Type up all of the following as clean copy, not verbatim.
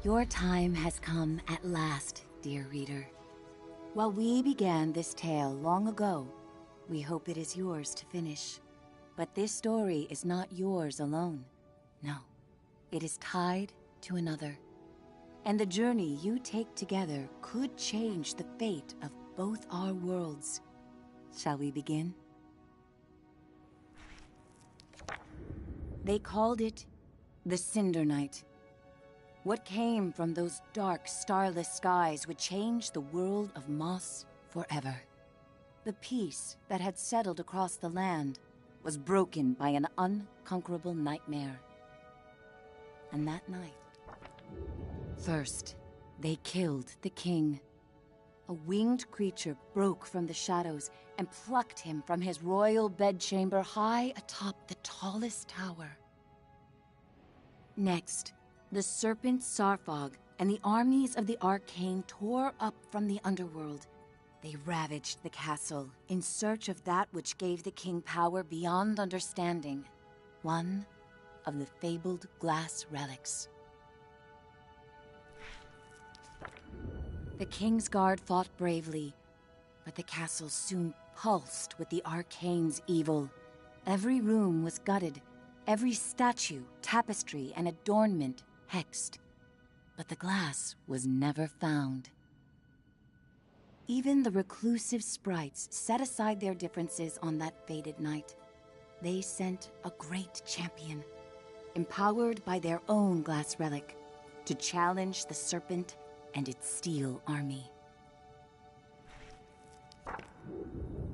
Your time has come at last, dear reader. While we began this tale long ago, we hope it is yours to finish. But this story is not yours alone. No, it is tied to another. And the journey you take together could change the fate of both our worlds. Shall we begin? They called it the Cinder Night. What came from those dark, starless skies would change the world of Moss forever. The peace that had settled across the land was broken by an unconquerable nightmare. And that night, first, they killed the king. A winged creature broke from the shadows and plucked him from his royal bedchamber high atop the tallest tower. Next, the serpent Sarfog and the armies of the Arcane tore up from the underworld. They ravaged the castle in search of that which gave the king power beyond understanding. One of the fabled glass relics. The Kingsguard fought bravely, but the castle soon pulsed with the Arcane's evil. Every room was gutted, every statue, tapestry, and adornment hexed. But the glass was never found. Even the reclusive sprites set aside their differences on that fated night. They sent a great champion, empowered by their own glass relic, to challenge the serpent and its steel army.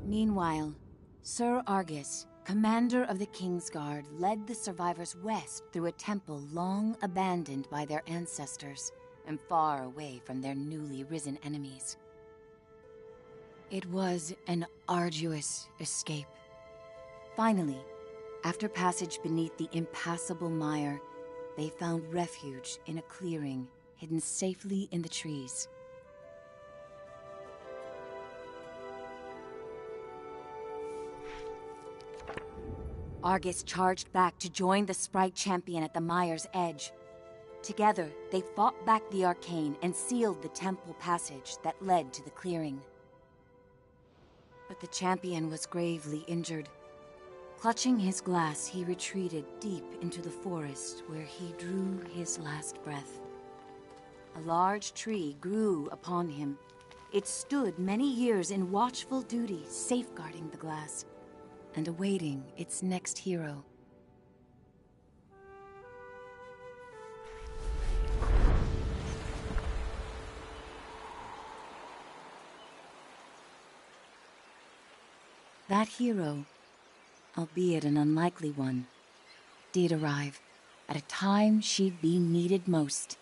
Meanwhile, Sir Argus, commander of the Kingsguard, led the survivors west through a temple long abandoned by their ancestors and far away from their newly risen enemies. It was an arduous escape. Finally, after passage beneath the impassable mire, they found refuge in a clearing hidden safely in the trees. Argus charged back to join the Sprite champion at the mire's edge. Together, they fought back the Arcane and sealed the temple passage that led to the clearing. But the champion was gravely injured. Clutching his glass, he retreated deep into the forest where he drew his last breath. A large tree grew upon him. It stood many years in watchful duty, safeguarding the glass and awaiting its next hero. That hero, albeit an unlikely one, did arrive at a time she'd be needed most.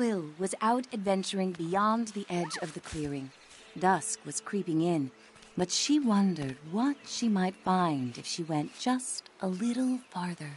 Quill was out adventuring beyond the edge of the clearing. Dusk was creeping in, but she wondered what she might find if she went just a little farther.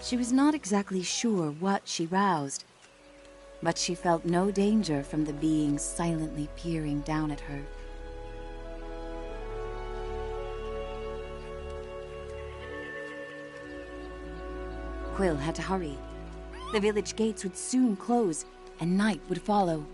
She was not exactly sure what she roused, but she felt no danger from the being silently peering down at her. Quill had to hurry. The village gates would soon close, and night would follow.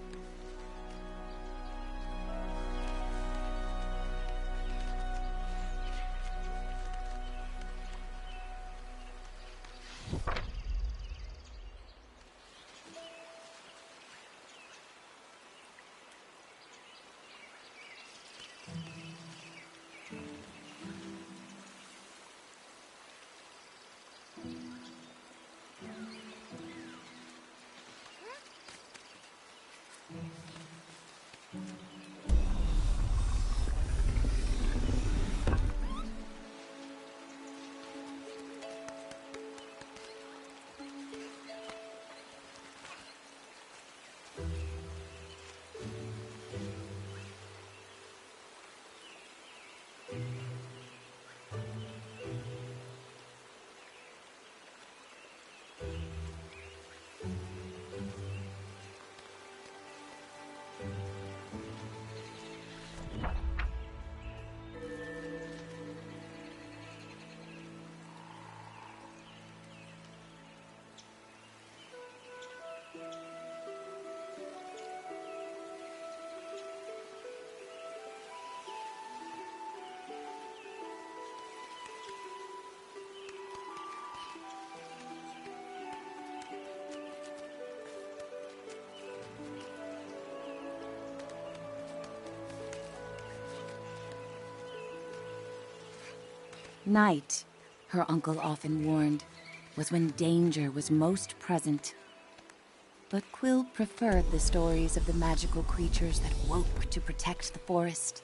Night, her uncle often warned, was when danger was most present. But Quill preferred the stories of the magical creatures that woke to protect the forest.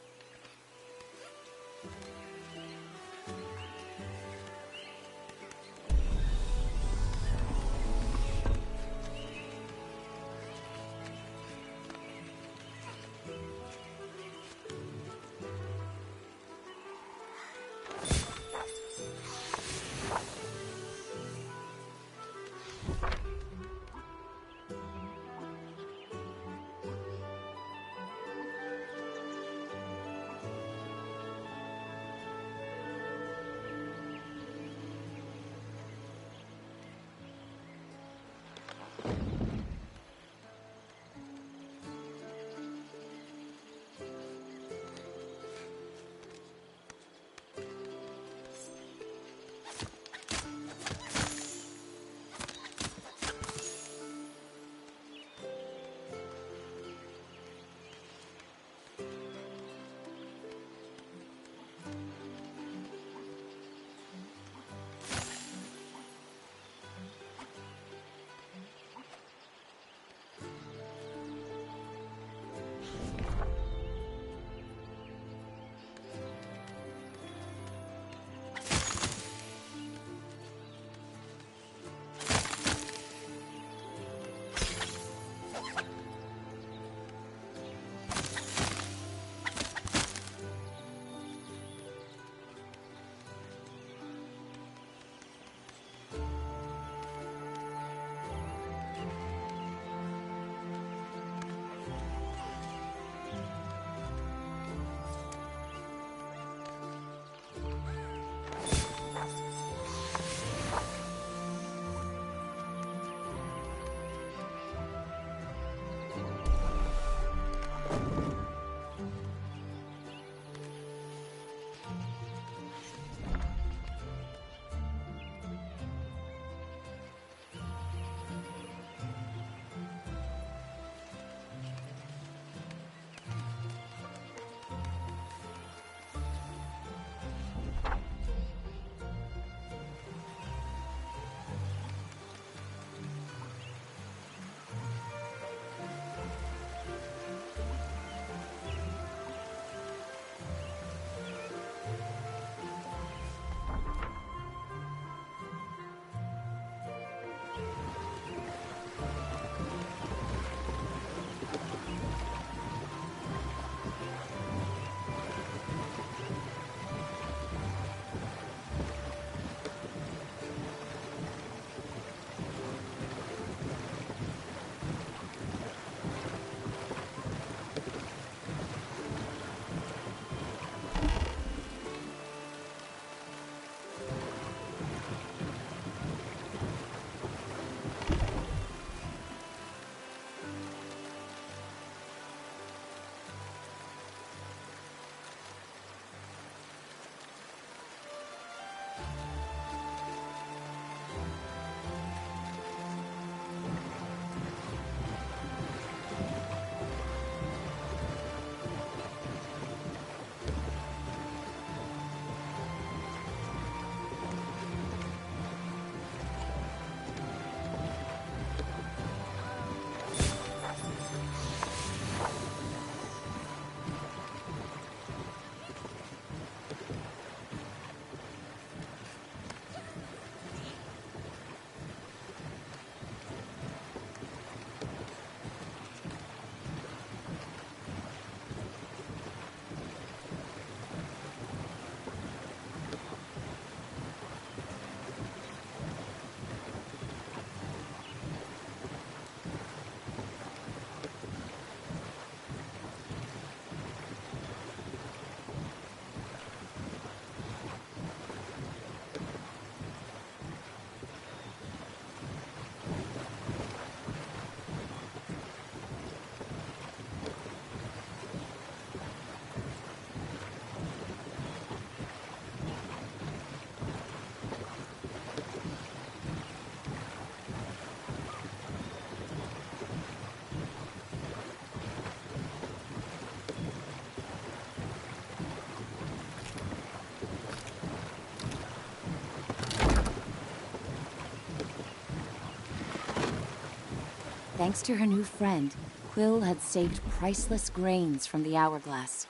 Thanks to her new friend, Quill had saved priceless grains from the hourglass.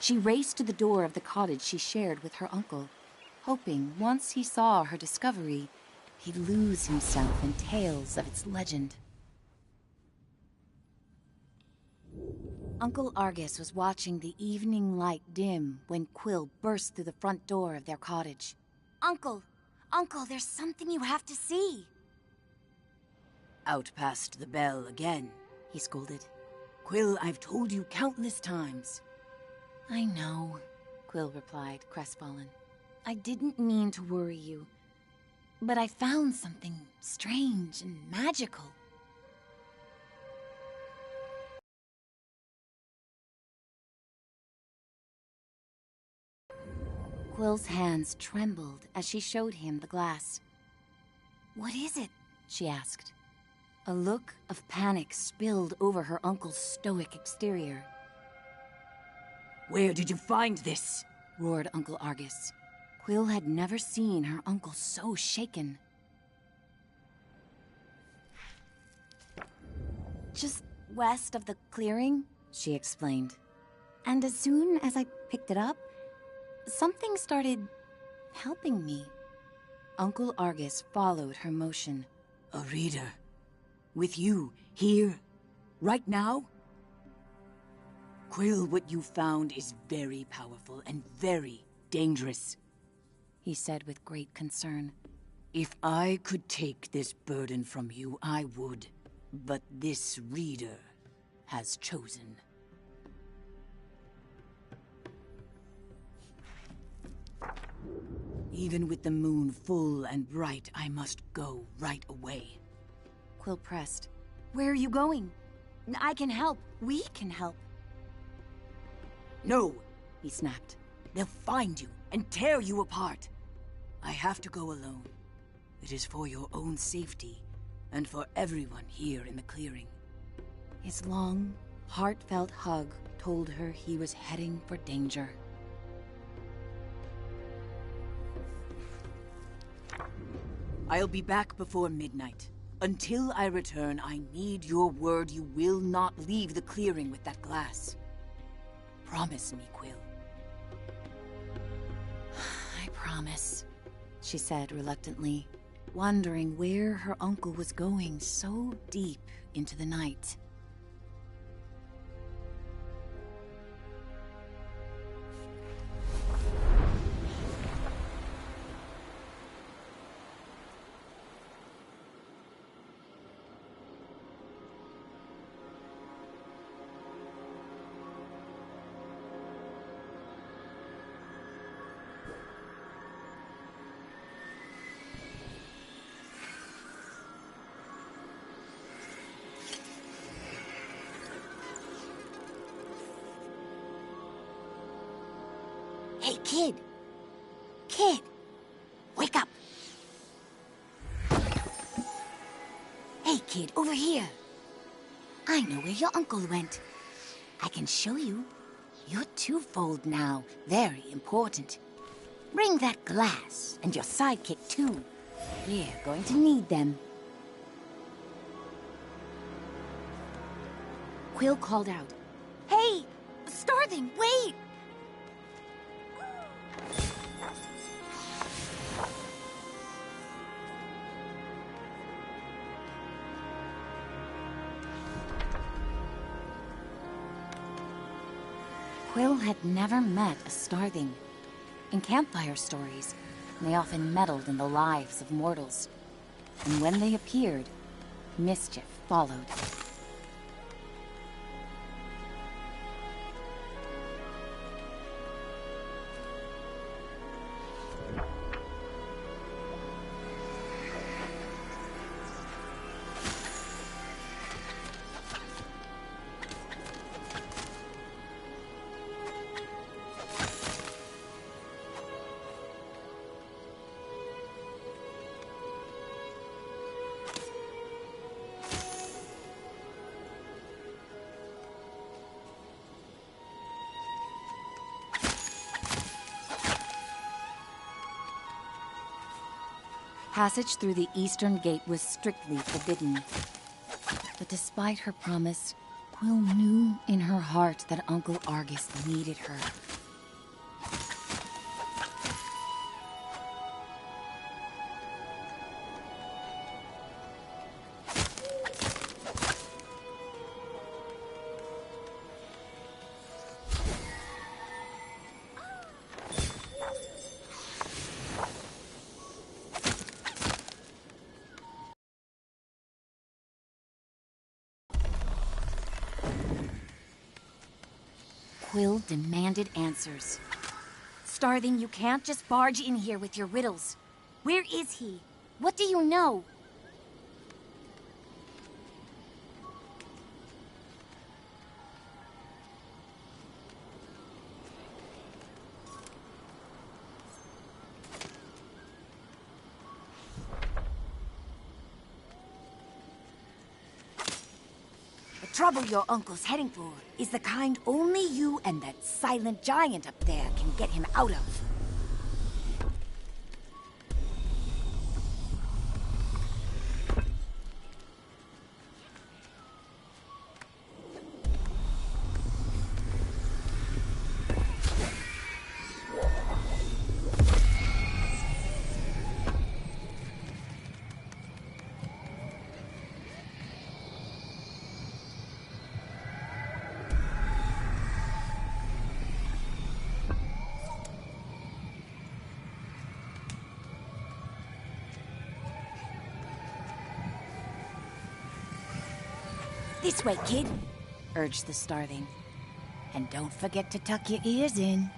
She raced to the door of the cottage she shared with her uncle, hoping once he saw her discovery, he'd lose himself in tales of its legend. Uncle Argus was watching the evening light dim when Quill burst through the front door of their cottage. Uncle! Uncle, there's something you have to see! Out past the bell again, he scolded. Quill, I've told you countless times. I know, Quill replied, crestfallen. I didn't mean to worry you, but I found something strange and magical. Quill's hands trembled as she showed him the glass. What is it? She asked. A look of panic spilled over her uncle's stoic exterior. Where did you find this? Roared Uncle Argus. Quill had never seen her uncle so shaken. Just west of the clearing, she explained. And as soon as I picked it up, something started helping me. Uncle Argus followed her motion. A reader? With you, here, right now? Quill, what you found is very powerful and very dangerous, he said with great concern. If I could take this burden from you, I would. But this reader has chosen. Even with the moon full and bright, I must go right away. Quill pressed. Where are you going? I can help. We can help. No, he snapped. They'll find you and tear you apart. I have to go alone. It is for your own safety and for everyone here in the clearing. His long, heartfelt hug told her he was heading for danger. I'll be back before midnight. Until I return, I need your word you will not leave the clearing with that glass. Promise me, Quill. I promise, she said reluctantly, wondering where her uncle was going so deep into the night. Hey, kid! Kid! Wake up! Hey, kid, over here! I know where your uncle went. I can show you. You're twofold now. Very important. Bring that glass, and your sidekick, too. We're going to need them. Quill called out. Hey! Starthing, wait! Quill had never met a Starthing. In campfire stories, they often meddled in the lives of mortals. And when they appeared, mischief followed. Passage through the eastern gate was strictly forbidden. But despite her promise, Quill knew in her heart that Uncle Argus needed her. Quill demanded answers. Starthing, you can't just barge in here with your riddles. Where is he? What do you know? The trouble your uncle's heading for is the kind only you and that silent giant up there can get him out of. This way, kid, urged the Starthing. And don't forget to tuck your ears in.